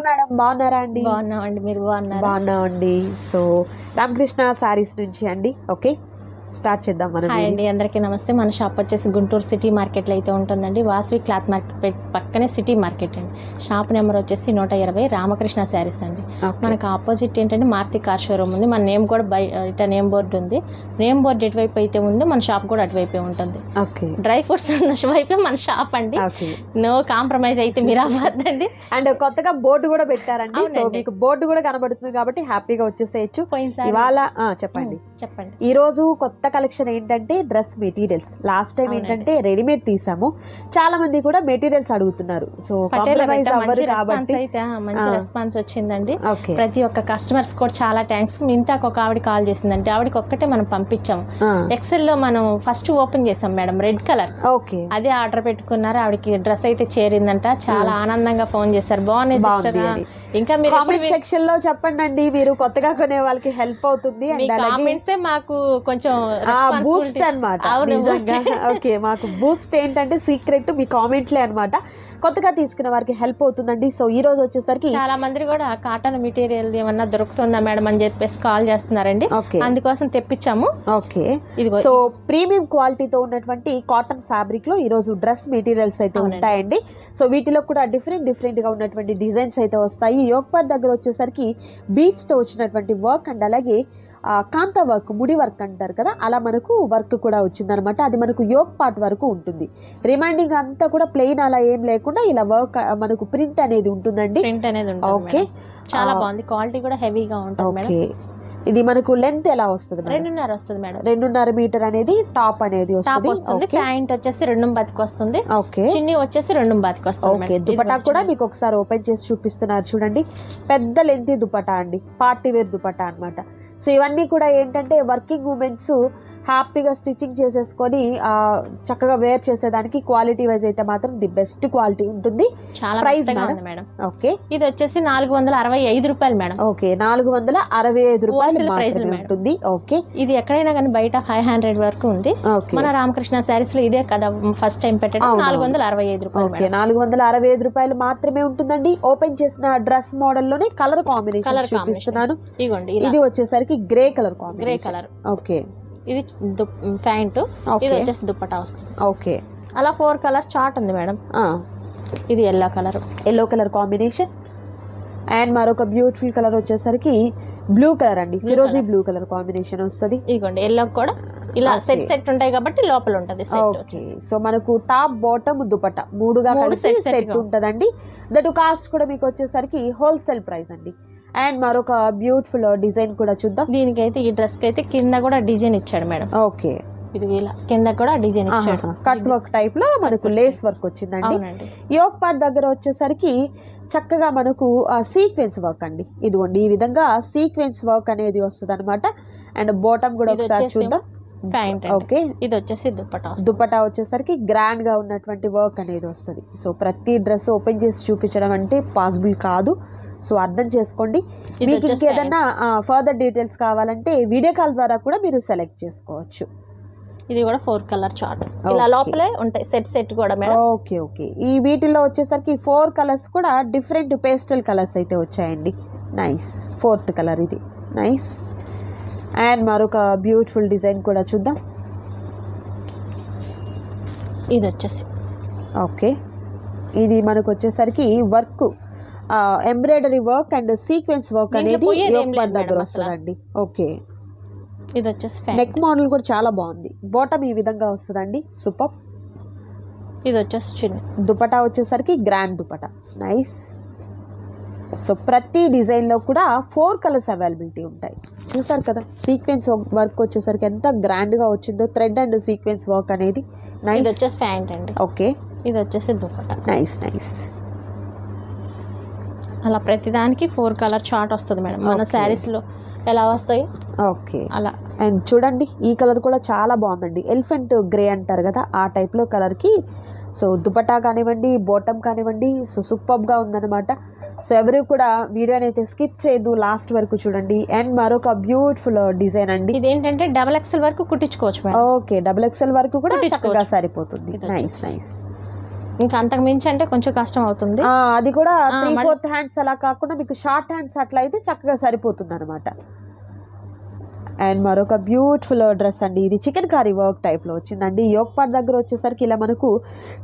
Madam బాగున్నారా అండి? బాగున్నామండి, మీరు బాగున్నారా? బాగున్నామండి. సో రామకృష్ణ సారీస్ నుంచి అండి. ఓకే, స్టార్ట్ చేద్దాం మనం. హాయ్ అండి, అందరికీ నమస్తే. మన షాప్ వచ్చేసి గుంటూరు సిటీ మార్కెట్లో అయితే ఉంటుందండి. వాసవి క్లాత్ మార్కెట్ పక్కనే సిటీ మార్కెట్ అండి. షాప్ నెంబర్ వచ్చేసి 120 రామకృష్ణ శారీస్ అండి. మనకు ఆపోజిట్ ఏంటంటే మారుతి కార్ షోరూమ్ ఉంది. మన నేమ్ కూడా బయట నేమ్ బోర్డు ఉంది. నేమ్ బోర్డు ఎటువైపు అయితే ఉందో మన షాప్ కూడా అటువైపే ఉంటుంది. ఓకే, డ్రై ఫ్రూట్స్ ఉన్న వైపే మన షాప్ అండి. నో కాంప్రమైజ్ అయితే మీరు అవ్వద్దండి. అండ్ కొత్తగా బోర్డు కూడా పెట్టారండి. సో మీకు బోర్డు కూడా కనబడుతుంది కాబట్టి హ్యాపీగా వచ్చేసేయచ్చు. ఇవాళ చెప్పండి. ఈ రోజు కొత్త కలెక్షన్ ఏంటంటే డ్రెస్ మెటీరియల్స్. లాస్ట్ టైం ఏంటంటే రెడీమేడ్ తీసాము, చాలా మంది కూడా మెటీరియల్స్ అడుగుతున్నారు. సో కాంప్రమైజ్ అవ్వరు కాబట్టి మంచి రెస్పాన్స్ వచ్చిందండి. ప్రతి ఒక్క కస్టమర్స్ కూడా చాలా థ్యాంక్స్. ఇంతకు ఒక ఆవిడ కాల్ చేసిందంటే ఆవిడకి ఒక్కటే మనం పంపించాము. ఎక్సెల్ లో మనం ఫస్ట్ ఓపెన్ చేసాం మేడం, రెడ్ కలర్. ఓకే, అదే ఆర్డర్ పెట్టుకున్నారు. ఆవిడకి డ్రెస్ అయితే చేరిందంట. చాలా ఆనందంగా ఫోన్ చేశారు. బాగున్నాయి సిస్టర్. ఇంకా మీరు కామెంట్ సెక్షన్ లో చెప్పండి అండి, మీరు కొత్తగా కొనే వాళ్ళకి హెల్ప్ అవుతుంది. మాకు కొంచెం బూస్ట్ అన్నమాట. ఓకే, మాకు బూస్ట్ ఏంటంటే సీక్రెట్ మీ కామెంట్లే అన్నమాట. కొత్తగా తీసుకున్న వారికి హెల్ప్ అవుతుందండి. సో ఈ రోజు వచ్చేసరికి చాలా మంది కూడా కాటన్ మెటీరియల్ ఏమన్నా దొరుకుతుందా మేడం అని చెప్పేసి కాల్ చేస్తున్నారండి. అందుకోసం తెప్పించాము. ఓకే, సో ప్రీమియం క్వాలిటీతో ఉన్నటువంటి కాటన్ ఫ్యాబ్రిక్ లో ఈ రోజు డ్రెస్ మెటీరియల్స్ అయితే ఉంటాయండి. సో వీటిలో కూడా డిఫరెంట్ గా ఉన్నటువంటి డిజైన్స్ అయితే వస్తాయి. యోగ్ పార్ట్ దగ్గర వచ్చేసరికి బీట్స్ తో వచ్చినటువంటి వర్క్ అండ్ అలాగే కాంతా వర్క్, ముడి వర్క్ అంటారు కదా, అలా మనకు వర్క్ కూడా వచ్చిందనమాట. అది మనకు యోగ్ పార్ట్ వరకు ఉంటుంది. రిమైండింగ్ అంతా కూడా ప్లెయిన్ అలా ఏం లేకుండా ఇలా వర్క్ మనకు ప్రింట్ అనేది ఉంటుందండి. ఓకే, చాలా బాగుంది. క్వాలిటీ కూడా హెవీగా ఉంటుంది. ఓకే, ఇది మనకు లెంత్ ఎలా వస్తుంది? 2.5 వస్తుంది మేడం. 2.5 మీటర్ అనేది టాప్ అనేది వస్తుంది. ప్యాంట్ వచ్చేసి 2.5 వస్తుంది. ఓకే, చిన్ని వచ్చేసి 2.5 వస్తుంది. ఓకే, దుపట్టా కూడా మీకు ఒకసారి ఓపెన్ చేసి చూపిస్తున్నారు చూడండి. పెద్ద లెంత్ దుపట్టా అండి, పార్టీ వేర్ దుపట్టా అన్నమాట. సో ఇవన్నీ కూడా ఏంటంటే వర్కింగ్ ఉమెన్స్ హ్యాపీగా స్టిచ్చింగ్ చేసేసుకొని చక్కగా వేర్ చేసేదానికి క్వాలిటీ వైజ్ అయితే మాత్రం ది బెస్ట్ క్వాలిటీ ఉంటుంది. చాలా ప్రైస్ మేడం. ఓకే, ఇది వచ్చేసి 465 రూపాయలు మేడం. ఓకే, 465 రూపాయలు ఉంటుంది. ఓకే, ఇది ఎక్కడైనా కానీ బయట 500 వరకు ఉంది. మన రామకృష్ణ శారీస్ లో ఇదే కదా ఫస్ట్ టైం పెట్టడం. 465 రూపాయలు. ఓకే, 465 రూపాయలు మాత్రమే ఉంటుందండి. ఓపెన్ చేసిన డ్రెస్ మోడల్ లోనే కలర్ కాంబినేషన్ చూపిస్తున్నాను. ఇది వచ్చేసరికి గ్రే కలర్ కాంబినేషన్. ఓకే, ఇది ప్యాంటు, ఇది వచ్చేసి దుప్పటా వస్తుంది. ఓకే, అలా 4 కలర్స్ చార్ట్ ఉంది మేడం. ఇది ఎల్లో కలర్ కాంబినేషన్ అండ్ మరొక బ్యూటిఫుల్ కలర్ వచ్చేసరికి బ్లూ కలర్ అండి, ఫిరోజీ బ్లూ కలర్ కాంబినేషన్ వస్తుంది. ఇదిగోండి, ఎల్లో కూడా ఇలా సెట్ ఉంటాయి కాబట్టి లోపల ఉంటుంది. ఓకే, సో మనకు టాప్ బాటమ్ దుపట్టా మూడుగా కలిసి సెట్ ఉంటదండి. దట్ కాస్ట్ కూడా మీకు వచ్చేసరికి హోల్సేల్ ప్రైస్ అండి. అండ్ మరొక బ్యూటిఫుల్ డిజైన్ కూడా చూద్దాం. దీనికైతే ఈ డ్రెస్ కి అయితే కింద కూడా డిజైన్ ఇచ్చాడు మేడం. ఓకే, ఇది ఇలా కింద కూడా డిజైన్ ఇచ్చాడు. కట్ వర్క్ టైప్ లో మనకు లేస్ వర్క్ వచ్చిందండి. యోగ్ పార్ట్ దగ్గర వచ్చేసరికి చక్కగా మనకు సీక్వెన్స్ వర్క్ అండి. ఇదిగోండి, ఈ విధంగా సీక్వెన్స్ వర్క్ అనేది వస్తుంది అనమాట. అండ్ బాటమ్ కూడా ఒకసారి చూద్దాం. ఓకే, ఇది వచ్చేసి దుపట్టా వచ్చేసరికి గ్రాండ్ గా ఉన్నటువంటి వర్క్ అనేది వస్తుంది. సో ప్రతి డ్రెస్ ఓపెన్ చేసి చూపించడం అంటే పాసిబుల్ కాదు. సో అర్థం చేసుకోండి. మీకు ఇంకేదన్నా ఫర్దర్ డీటెయిల్స్ కావాలంటే వీడియో కాల్ ద్వారా కూడా మీరు సెలెక్ట్ చేసుకోవచ్చు. ఇది కూడా 4 కలర్ చార్ట్ ఇలా లోపలే ఉంటాయి. సెట్ కూడా మేడం. ఓకే, ఓకే, ఈ వీటిల్లో వచ్చేసరికి 4 కలర్స్ కూడా డిఫరెంట్ పేస్టల్ కలర్స్ అయితే వచ్చాయండి. నైస్, 4th కలర్ ఇది. నైస్. అండ్ మరొక బ్యూటిఫుల్ డిజైన్ కూడా చూద్దాం. ఇది వచ్చేసి ఓకే, ఇది మనకు వచ్చేసరికి work embroidery work and sequence work అనేది దగ్గర వస్తుందండి. ఓకే, ఇది వచ్చేసి నెక్ మోడల్ కూడా చాలా బాగుంది. బాటమ్ ఈ విధంగా వస్తుందండి, సూపర్. ఇది వచ్చేసి చిన్న దుపట్టా వచ్చేసరికి గ్రాండ్ దుపట్టా. నైస్. సో ప్రతి డిజైన్లో కూడా 4 కలర్స్ అవైలబిలిటీ ఉంటాయి. చూసారు కదా, సీక్వెన్స్ వర్క్ వచ్చేసరికి ఎంత గ్రాండ్గా వచ్చిందో, థ్రెడ్ అండ్ సీక్వెన్స్ వర్క్ అనేది. ఇది వచ్చేసి ప్యాంట్ అండి. ఓకే, ఇది వచ్చేసి దుపట్టా. నైస్. అలా ప్రతిదానికి 4 కలర్ చార్ట్ వస్తుంది మేడం. మన శారీస్లో ఎలా వస్తాయి. ఓకే, అలా. అండ్ చూడండి, ఈ కలర్ కూడా చాలా బాగుందండి. ఎలిఫెంట్ గ్రే అంటారు కదా, ఆ టైప్లో కలర్కి. సో దుపట్టా కానివ్వండి, బాటమ్ కానివ్వండి, సో సూపర్గా ఉందన్నమాట. సో ఎవరు కూడా వీడియోని అయితే స్కిప్ చేయదు, లాస్ట్ వరకు చూడండి. అండ్ మరొక బ్యూటిఫుల్ డిజైన్ అండి. ఇదేంటంటే XXL వరకు కుట్టించుకోవచ్చు. ఓకే, XXL వరకు కూడా చక్కగా సరిపోతుంది. నైస్. ఇంకా అంతకు మించి అంటే కొంచెం కష్టం అవుతుంది. అది కూడా 3/4 హ్యాండ్స్ అలా కాకుండా మీకు షార్ట్ హ్యాండ్స్ అట్లా అయితే చక్కగా సరిపోతుంది అనమాట. అండ్ మరొక బ్యూటిఫుల్ డ్రెస్ అండి, ఇది చికెన్ కారీ వర్క్ టైప్లో వచ్చిందండి. యోక్ పార్ట్ దగ్గర వచ్చేసరికి ఇలా మనకు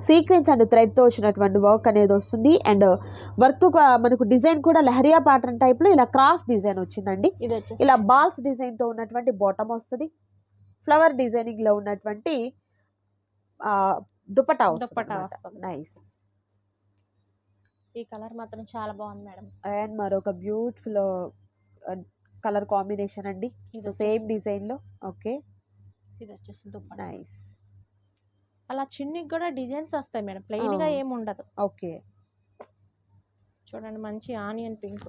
సీక్వెన్స్ అండ్ థ్రెడ్తో వచ్చినటువంటి వర్క్ అనేది వస్తుంది. అండ్ వర్క్ మనకు డిజైన్ కూడా లహరియా ప్యాటర్న్ టైప్లో ఇలా క్రాస్ డిజైన్ వచ్చిందండి. ఇలా బాల్స్ డిజైన్తో ఉన్నటువంటి బాటమ్ వస్తుంది. ఫ్లవర్ డిజైనింగ్లో ఉన్నటువంటి దుపట్టా వస్తుంది. నైస్. ఈ కలర్ మాత్రం చాలా బాగుంది మేడం. అండ్ మరొక బ్యూటిఫుల్ కలర్ కాంబినేషన్ అండి, సేమ్ డిజైన్ లో. ఓకే, ఇది వచ్చేసి దుపట్టా. నైస్. అలా చున్నీకి కూడా డిజైన్స్ వస్తాయి మేడం, ప్లెయిన్ గా ఏమి ఉండదు. ఓకే, చూడండి మంచి ఆనియన్ పింక్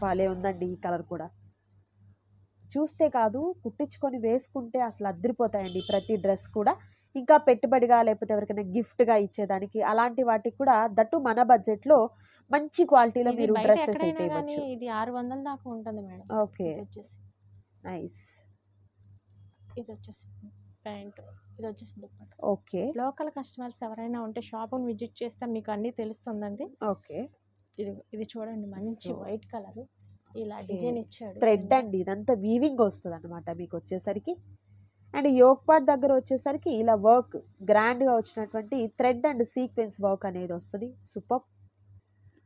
భలే ఉందండి. ఈ కలర్ కూడా చూస్తే కాదు, కుట్టించుకొని వేసుకుంటే అసలు అద్దరిపోతాయండి ప్రతి డ్రెస్ కూడా. ఇంకా పెట్టుబడిగా లేకపోతే ఎవరికైనా గిఫ్ట్గా ఇచ్చేదానికి అలాంటి వాటికి కూడా, దట్టు మన బడ్జెట్లో మంచి క్వాలిటీలో మీరు డ్రెస్సెస్ అయితే ఇవ్వచ్చు. ఇది 600 దాకా ఉంటుంది మేడం. ఓకే, వచ్చేసి నైస్. ఇది వచ్చేసి ప్యాంట్, ఇది వచ్చేసి దుపట్టా. ఓకే, లోకల్ కస్టమర్స్ ఎవరైనా ఉంటే షాప్ని విజిట్ చేస్తే మీకు అన్నీ తెలుస్తుందండి. ఓకే, ఇది చూడండి మంచి వైట్ కలర్, ఇలా డిజైన్ ఇచ్చాడు. థ్రెడ్ అండి, ఇదంతా వీవింగ్ వస్తుంది అనమాట మీకు వచ్చేసరికి. అండ్ యోక్ పార్ట్ దగ్గర వచ్చేసరికి ఇలా వర్క్ గ్రాండ్గా వచ్చినటువంటి థ్రెడ్ అండ్ సీక్వెన్స్ వర్క్ అనేది వస్తుంది. సూపర్.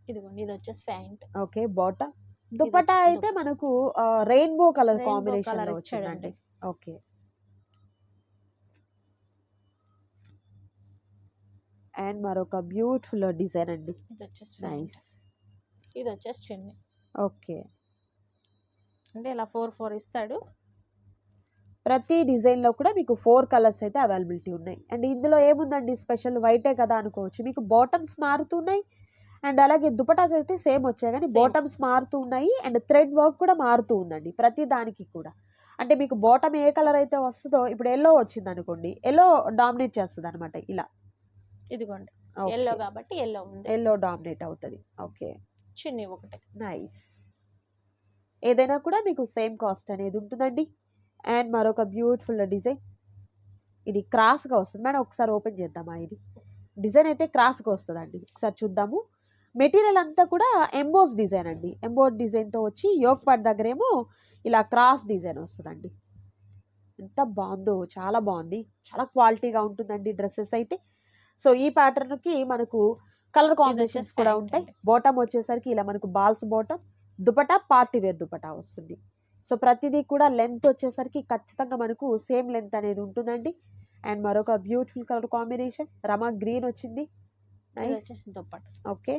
ఇదిగోండి, ఇది వచ్చేసి ప్యాంట్. Okay, bottom. దుపట్టా అయితే మనకు రెయిన్బో కలర్ కాంబినేషన్ లో వచ్చిందండి. ఓకే, అండ్ మరొక బ్యూటిఫుల్ డిజైన్ అండి, ఇది వచ్చేసి నైస్. ఇది వచ్చేసి చున్నీ. ఓకే, అంటే ఇలా 4 ఇస్తాడు. ప్రతి డిజైన్లో కూడా మీకు 4 కలర్స్ అయితే అవైలబిలిటీ ఉన్నాయి. అండ్ ఇందులో ఏముందండి స్పెషల్, వైటే కదా అనుకోవచ్చు. మీకు బాటమ్స్ మారుతున్నాయి అండ్ అలాగే దుపటాస్ అయితే సేమ్ వచ్చాయి, కానీ బాటమ్స్ మారుతూ ఉన్నాయి అండ్ థ్రెడ్ వర్క్ కూడా మారుతూ ఉందండి ప్రతి దానికి కూడా. అంటే మీకు బాటమ్ ఏ కలర్ అయితే వస్తుందో, ఇప్పుడు ఎల్లో వచ్చింది అనుకోండి, ఎల్లో డామినేట్ చేస్తుంది అనమాట. ఇలా ఇదిగోండి, ఎల్లో కాబట్టి ఎల్లో ఉంది, ఎల్లో డామినేట్ అవుతుంది. ఓకే, చున్నీ ఒకటే. నైస్. ఏదైనా కూడా మీకు సేమ్ కాస్ట్ అనేది ఉంటుందండి. అండ్ మరొక బ్యూటిఫుల్ డిజైన్, ఇది క్రాస్గా వస్తుంది మేడం. ఒకసారి ఓపెన్ చేద్దామా? ఇది డిజైన్ అయితే క్రాస్గా వస్తుందండి, ఒకసారి చూద్దాము. మెటీరియల్ అంతా కూడా ఎంబోస్ డిజైన్ అండి, ఎంబోస్ డిజైన్తో వచ్చి యోక్ పార్ట్ దగ్గర ఏమో ఇలా క్రాస్ డిజైన్ వస్తుందండి. ఎంత బాగుందో, చాలా బాగుంది, చాలా క్వాలిటీగా ఉంటుందండి డ్రెస్సెస్ అయితే. సో ఈ ప్యాటర్న్కి మనకు కలర్ కాంబినేషన్స్ కూడా ఉంటాయి. బాటమ్ వచ్చేసరికి ఇలా మనకు balls bottom, dupatta party wear dupatta వస్తుంది. సో ప్రతిదీ కూడా లెంత్ వచ్చేసరికి ఖచ్చితంగా మనకు సేమ్ లెంత్ అనేది ఉంటుందండి. అండ్ మరొక బ్యూటిఫుల్ కలర్ కాంబినేషన్, రమా గ్రీన్ వచ్చింది. నైస్. దుపట్టా. ఓకే,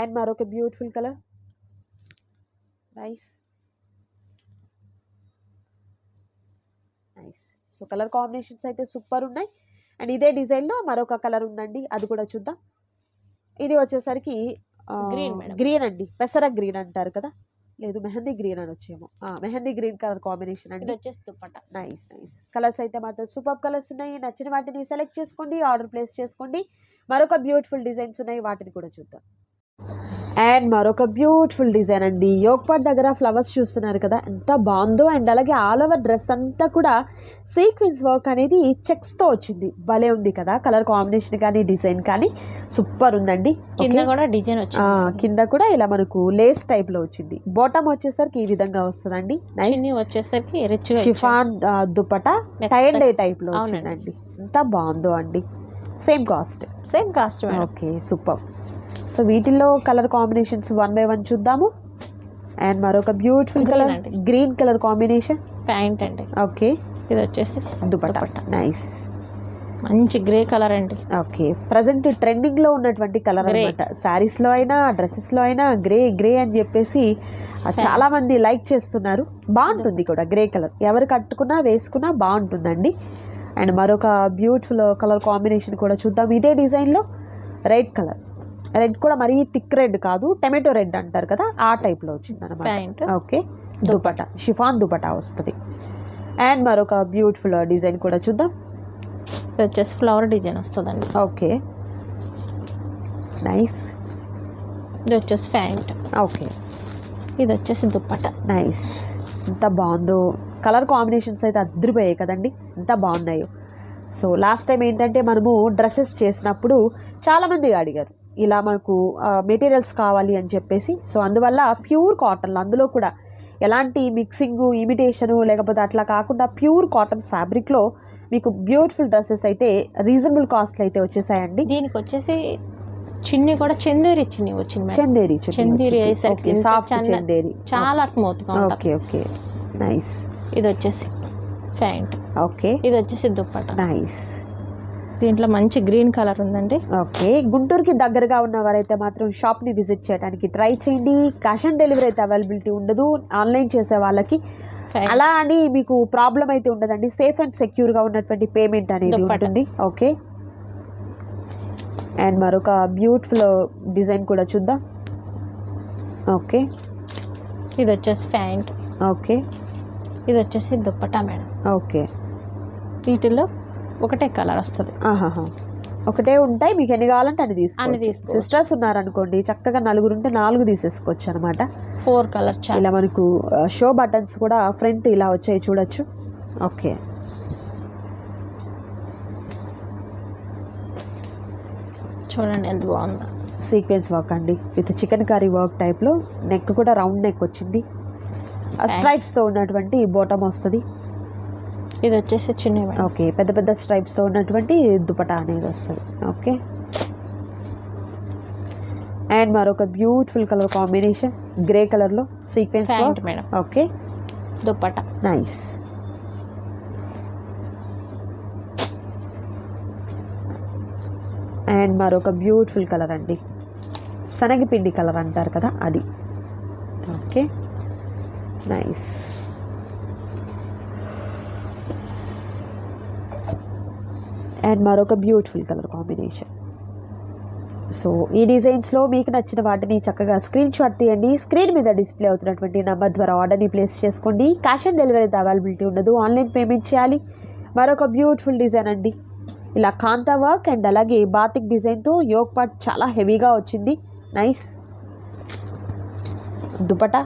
అండ్ మరొక beautiful colour, nice nice. So colour combinations అయితే సూపర్ ఉన్నాయి. అండ్ ఇదే డిజైన్లో మరొక కలర్ ఉందండి, అది కూడా చూద్దాం. ఇది వచ్చేసరికి గ్రీన్ అండి, పెసర గ్రీన్ అంటారు కదా, లేదు మెహందీ గ్రీన్ అని వచ్చేమో, మెహందీ గ్రీన్ కలర్ కాంబినేషన్ అండి. Nice nice. కలర్స్ అయితే మాత్రం సూపర్ కలర్స్ ఉన్నాయి. నచ్చిన వాటిని సెలెక్ట్ చేసుకోండి, ఆర్డర్ ప్లేస్ చేసుకోండి. మరొక బ్యూటిఫుల్ డిజైన్స్ ఉన్నాయి, వాటిని కూడా చూద్దాం. అండ్ మరొక బ్యూటిఫుల్ డిజైన్ అండి, యోక్ పార్ట్ దగ్గర ఫ్లవర్స్ చూస్తున్నారు కదా, ఎంత బాగుందో. అండ్ అలాగే ఆల్ ఓవర్ డ్రెస్ అంతా కూడా సీక్వెన్స్ వర్క్ అనేది చెక్స్తో వచ్చింది, భలే ఉంది కదా. కలర్ కాంబినేషన్ కానీ డిజైన్ కానీ సూపర్ ఉందండి. కింద కూడా డిజైన్ వచ్చింది, కింద కూడా ఇలా మనకు లేస్ టైప్ లో వచ్చింది. బాటమ్ వచ్చేసరికి ఈ విధంగా వస్తుందండి. నైస్. వచ్చేసరికి chiffon dupatta tie and dye type లో వచ్చిందండి, ఎంత బాగుందో అండి. Same cost. Okay, super. So వీటిల్లో కలర్ కాంబినేషన్స్ 1 by 1 చూద్దాము. అండ్ మరొక beautiful colour, green colour combination, pant అండి. ఓకే, ఇది వచ్చేసి దుపట్టా. నైస్, మంచి గ్రే కలర్ అండి. ఓకే, ప్రజెంట్ ట్రెండింగ్ లో ఉన్నటువంటి కలర్ అనమాట. శారీస్ లో అయినా డ్రెస్సెస్ లో అయినా గ్రే గ్రే అని చెప్పేసి చాలా మంది లైక్ చేస్తున్నారు. బాగుంటుంది కూడా గ్రే కలర్, ఎవరు కట్టుకున్నా వేసుకున్నా బాగుంటుందండి. అండ్ మరొక బ్యూటిఫుల్ కలర్ కాంబినేషన్ కూడా చూద్దాం. ఇదే డిజైన్ లో రెడ్ కలర్, రెడ్ కూడా మరీ థిక్ రెడ్ కాదు, టమాటో రెడ్ అంటారు కదా, ఆ టైప్లో వచ్చింది అనమాట. ఓకే, దుపట్టా షిఫాన్ దుపట్టా వస్తుంది. అండ్ మరొక బ్యూటిఫుల్ డిజైన్ కూడా చూద్దాం. వచ్చేసి ఫ్లవర్ డిజైన్ వస్తుందండి. Okay, nice. ఇది వచ్చేసి ప్యాంట్. ఓకే, ఇది వచ్చేసి దుపట్టా. నైస్, ఎంత బాగుందో. కలర్ కాంబినేషన్స్ అయితే అద్దరిపోయాయి కదండి, ఎంత బాగున్నాయో. సో లాస్ట్ టైం ఏంటంటే మనము డ్రెస్సెస్ చేసినప్పుడు చాలామంది అడిగారు ఇలా మనకు మెటీరియల్స్ కావాలి అని చెప్పేసి. సో అందువల్ల ప్యూర్ కాటన్లో, అందులో కూడా ఎలాంటి మిక్సింగు ఇమిటేషను లేకపోతే అట్లా కాకుండా ప్యూర్ కాటన్ ఫ్యాబ్రిక్లో మీకు బ్యూటిఫుల్ డ్రెస్సెస్ అయితే రీజనబుల్ కాస్ట్లు అయితే వచ్చేసాయండి. దీనికి వచ్చేసి చిన్ని కూడా చందేరి చిన్ని వచ్చింది. చందేరి సాఫ్ట్ చందేరి, చాలా స్మూత్ గా ఉంటుంది. Okay okay nice. ఇది వచ్చేసి ప్యాంట్. ఓకే. ఇది వచ్చేసి దుప్పట్టా. నైస్. దీంట్లో మంచి గ్రీన్ కలర్ ఉందండి. ఓకే. గుంటూరుకి దగ్గరగా ఉన్నవారైతే మాత్రం షాప్ని విజిట్ చేయడానికి ట్రై చేయండి. క్యాష్ ఆన్ డెలివరీ అయితే అవైలబిలిటీ ఉండదు ఆన్లైన్ చేసే వాళ్ళకి. అలా అని మీకు ప్రాబ్లం అయితే ఉండదండి, సేఫ్ అండ్ సెక్యూర్గా ఉన్నటువంటి పేమెంట్ అనేది ఉంటుంది. ఓకే. అండ్ మరొక బ్యూటిఫుల్ డిజైన్ కూడా చూద్దాం. ఓకే. ఇది వచ్చేసి ప్యాంట్. ఓకే. ఇది వచ్చేసి దుప్పట్టా మేడం. ఓకే. వీటిల్లో ఒకటే కలర్ వస్తుంది. ఒకటే ఉంటాయి, మీకు ఎన్ని కావాలంటే అన్ని తీసుకోవచ్చు. సిస్టర్స్ ఉన్నారనుకోండి చక్కగా 4 ఉంటే 4 తీసేసుకోవచ్చు అనమాట. 4 కలర్ ఇలా మనకు షో బటన్స్ కూడా ఫ్రంట్ ఇలా వచ్చాయి చూడొచ్చు. ఓకే. చూడండి ఎంత బాగుంది. సీక్వెన్స్ వర్క్ అండి విత్ చికెన్ కర్రీ వర్క్ టైప్లో. నెక్ కూడా రౌండ్ నెక్ వచ్చింది, స్ట్రైప్స్తో ఉన్నటువంటి బాటమ్ వస్తుంది. ఇది వచ్చేసి చిన్న. ఓకే. పెద్ద పెద్ద స్ట్రైప్స్తో ఉన్నటువంటి దుపట్టా అనేది వస్తుంది. ఓకే. అండ్ మరొక బ్యూటిఫుల్ కలర్ కాంబినేషన్ గ్రే కలర్లో sequence work madam. Okay. Dupatta. Nice. And మరొక బ్యూటిఫుల్ కలర్ అండి, శనగపిండి కలర్ అంటారు కదా అది. ఓకే. నైస్. అండ్ మరొక బ్యూటిఫుల్ కలర్ కాంబినేషన్. సో ఈ డిజైన్స్లో మీకు నచ్చిన వాటిని చక్కగా స్క్రీన్ షాట్ తీయండి. స్క్రీన్ మీద డిస్ప్లే అవుతున్నటువంటి నెంబర్ ద్వారా ఆర్డర్ని ప్లేస్ చేసుకోండి. క్యాష్ ఆన్ డెలివరీ అయితే అవైలబిలిటీ ఉండదు, ఆన్లైన్ పేమెంట్ చేయాలి. మరొక బ్యూటిఫుల్ డిజైన్ అండి, ఇలా కాంతా వర్క్ అండ్ అలాగే బాతిక్ డిజైన్తో యోగ్ పార్ట్ చాలా హెవీగా వచ్చింది. Nice. Dupatta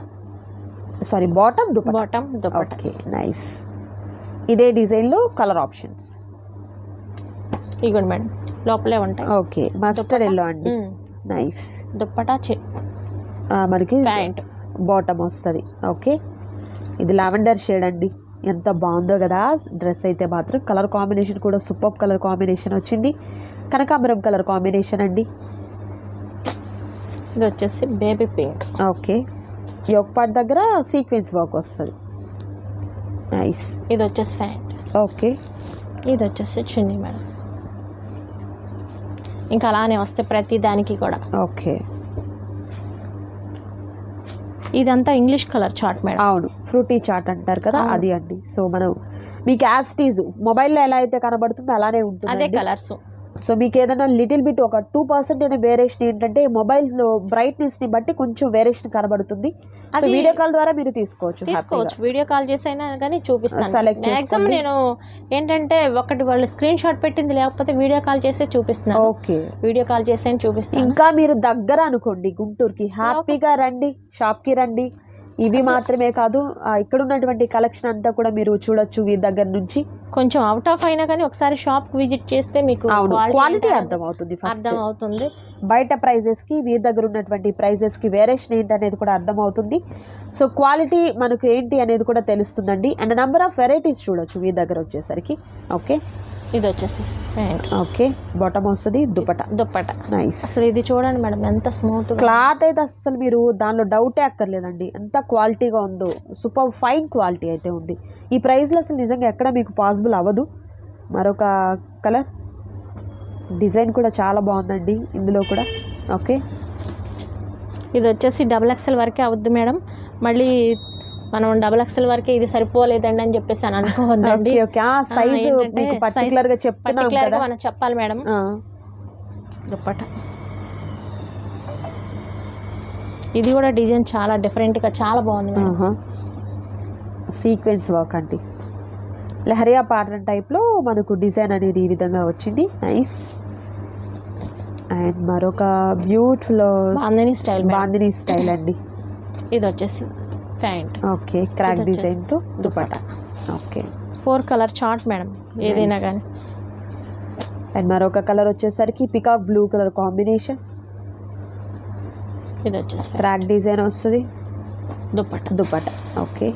sorry bottom dupatta. Okay. Nice. ఇదే డిజైన్లో కలర్ ఆప్షన్స్ ఇగోండి మేడం, లోపలే ఉంటాయి. ఓకే. మస్టర్డ్ ఎల్లో అండి. నైస్. దుప్పటా మనకి ప్యాంట్ బాటమ్ వస్తుంది. ఓకే. ఇది లావెండర్ షేడ్ అండి, ఎంత బాగుందో కదా డ్రెస్ అయితే మాత్రం. కలర్ కాంబినేషన్ కూడా సూపర్ కలర్ కాంబినేషన్ వచ్చింది, కనకాంబరం కలర్ కాంబినేషన్ అండి. ఇది వచ్చేసి baby pink. Okay. Yoke part దగ్గర సీక్వెన్స్ వర్క్ వస్తుంది. నైస్. ఇది వచ్చేసి ప్యాంట్. ఓకే. ఇది వచ్చేసి చున్నీ మేడం. ఇంకా అలానే వస్తే ప్రతి దానికి కూడా. ఓకే. ఇదంతా ఇంగ్లీష్ కలర్ చార్ట్ మేడం. అవును, ఫ్రూటీ చార్ట్ అంటారు కదా అది అండి. సో మనం మీకు యాజ్ టీజ్ మొబైల్లో ఎలా అయితే కనబడుతుందో అలానే ఉంటుంది, అదే కలర్స్. సో మీకు ఏదైనా లిటిల్ బిట్ ఒక 2% వేరియేషన్ ఏంటంటే మొబైల్లో బ్రైట్నెస్ని బట్టి కొంచెం వేరియేషన్ కనబడుతుంది. సో వీడియో కాల్ ద్వారా మీరు తీసుకోవచ్చు. వీడియో కాల్ చేసైనా కానీ చూపిస్తాను. మ్యాక్సిమం నేను ఏంటంటే ఒకటి వాళ్ళు స్క్రీన్ షాట్ పెట్టింది లేకపోతే వీడియో కాల్ చేసే చూపిస్తున్నాను. ఓకే. వీడియో కాల్ చేసే చూపిస్తాను. ఇంకా మీరు దగ్గర అనుకోండి గుంటూరుకి, హ్యాపీగా రండి, షాప్కి రండి. ఇవి మాత్రమే కాదు, ఇక్కడ ఉన్నటువంటి కలెక్షన్ అంతా కూడా మీరు చూడొచ్చు వీరి దగ్గర నుంచి. కొంచెం అవుట్ ఆఫ్ అయినా కానీ ఒకసారి షాప్ విజిట్ చేస్తే మీకు క్వాలిటీ అర్థమవుతుంది. బయట ప్రైజెస్కి వీరి దగ్గర ఉన్నటువంటి ప్రైజెస్కి వేరియేషన్ ఏంటి అనేది కూడా అర్థమవుతుంది. సో క్వాలిటీ మనకు ఏంటి అనేది కూడా తెలుస్తుందండి. అండ్ నెంబర్ ఆఫ్ వెరైటీస్ చూడొచ్చు వీరి దగ్గర వచ్చేసరికి. ఓకే. ఇది వచ్చేసి ప్యాంట్. ఓకే. బాటమ్ వస్తుంది, దుపట్టా. నైస్. అసలు ఇది చూడండి మేడం ఎంత స్మూత్ క్లాత్ అయితే అసలు మీరు దానిలో డౌటే అక్కర్లేదండి, ఎంత క్వాలిటీగా ఉందో. సూపర్ ఫైన్ క్వాలిటీ అయితే ఉంది. ఈ ప్రైస్లో అసలు నిజంగా ఎక్కడ మీకు పాసిబుల్ అవ్వదు. మరొక కలర్ డిజైన్ కూడా చాలా బాగుందండి ఇందులో కూడా. ఓకే. ఇది వచ్చేసి XXL వరకే అవుద్ది మేడం. మళ్ళీ మనం XXL వరకే ఇది సరిపోలేదండి అని చెప్పేసి అని అనుకోవద్దండి. మనం చెప్పాలి మేడం. దుప్పట్టా ఇది కూడా డిజైన్ చాలా డిఫరెంట్గా చాలా బాగుంది మేడం. సీక్వెన్స్ వర్క్ అండి, లహరియా ప్యాటర్న్ టైప్లో మనకు డిజైన్ అనేది ఈ విధంగా వచ్చింది. నైస్. అండ్ మరొక బ్యూటిఫుల్ బాందిని స్టైల్ అండి. ఇది వచ్చేసి ప్యాంట్. ఓకే. క్రాక్ డిజైన్తో dupatta. Okay 4 colour chart madam, ఏదైనా Nice. కానీ. అండ్ మరొక కలర్ వచ్చేసరికి పికాక్ బ్లూ కలర్ కాంబినేషన్, ఇది వచ్చేసి ఫ్రాక్ డిజైన్ వస్తుంది, దుప్పట్ట. దుపట్టా. ఓకే,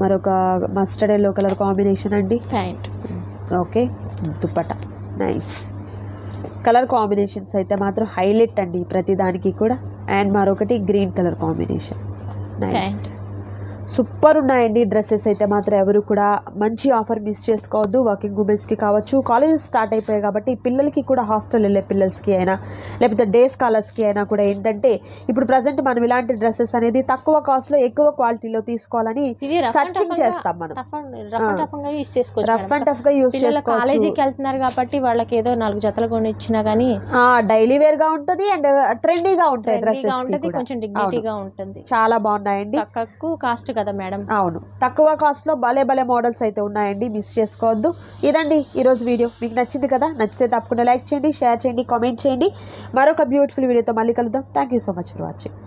మరొక మస్టర్డ్ ఎల్లో కలర్ కాంబినేషన్ అండి. Pant. Okay, dupatta. Nice colour combinations అయితే మాత్రం హైలైట్ అండి ప్రతి దానికి కూడా. అండ్ మరొకటి green colour combination. Nice, pant. Super ఉన్నాయండి డ్రెస్సెస్ అయితే మాత్రం. ఎవరు కూడా మంచి ఆఫర్ మిస్ చేసుకోవద్దు. వర్కింగ్ ఉమెన్స్కి కావచ్చు, కాలేజెస్ స్టార్ట్ అయిపోయాయి కాబట్టి పిల్లలకి కూడా, హాస్టల్ వెళ్ళే పిల్లలకి అయినా లేకపోతే డే స్కాలర్స్కి అయినా కూడా ఏంటంటే ఇప్పుడు ప్రజెంట్ మనం ఇలాంటి డ్రెస్సెస్ అనేది తక్కువ కాస్ట్లో ఎక్కువ క్వాలిటీలో తీసుకోవాలని ఇది సర్చింగ్ చేస్తాం మనం. రఫ్ అండ్ టఫ్ గా యూస్ చేసుకోవచ్చు రఫ్ మేడం. అండ్ టఫ్గా యూస్ పిల్లలు చేసుకోవచ్చు. కాలేజీకి వెళ్తున్నారు కాబట్టి వాళ్ళకి ఏదో 4 జతలు కొని ఇచ్చినా కానీ డైలీ వేర్గా ఉంటుంది అండ్ ట్రెండీగా ఉంటాయి ట్రెండీగా డ్రెస్సెస్. ఉంటుంది, కొంచెం డిగ్నిటీగా ఉంటుంది. చాలా బాగున్నాయండి. తక్కువ కాస్ట్ కదా మేడం. అవును, తక్కువ కాస్ట్లో భలే భలే మోడల్స్ అయితే ఉన్నాయండి, మిస్ చేసుకోవద్దు. ఇదండి ఈరోజు వీడియో. మీకు నచ్చింది కదా? నచ్చితే తప్పకుండా లైక్ చేయండి, షేర్ చేయండి, కామెంట్ చేయండి. మరొక బ్యూటిఫుల్ వీడియోతో మళ్ళీ కలుద్దాం. Thank you so much for watching.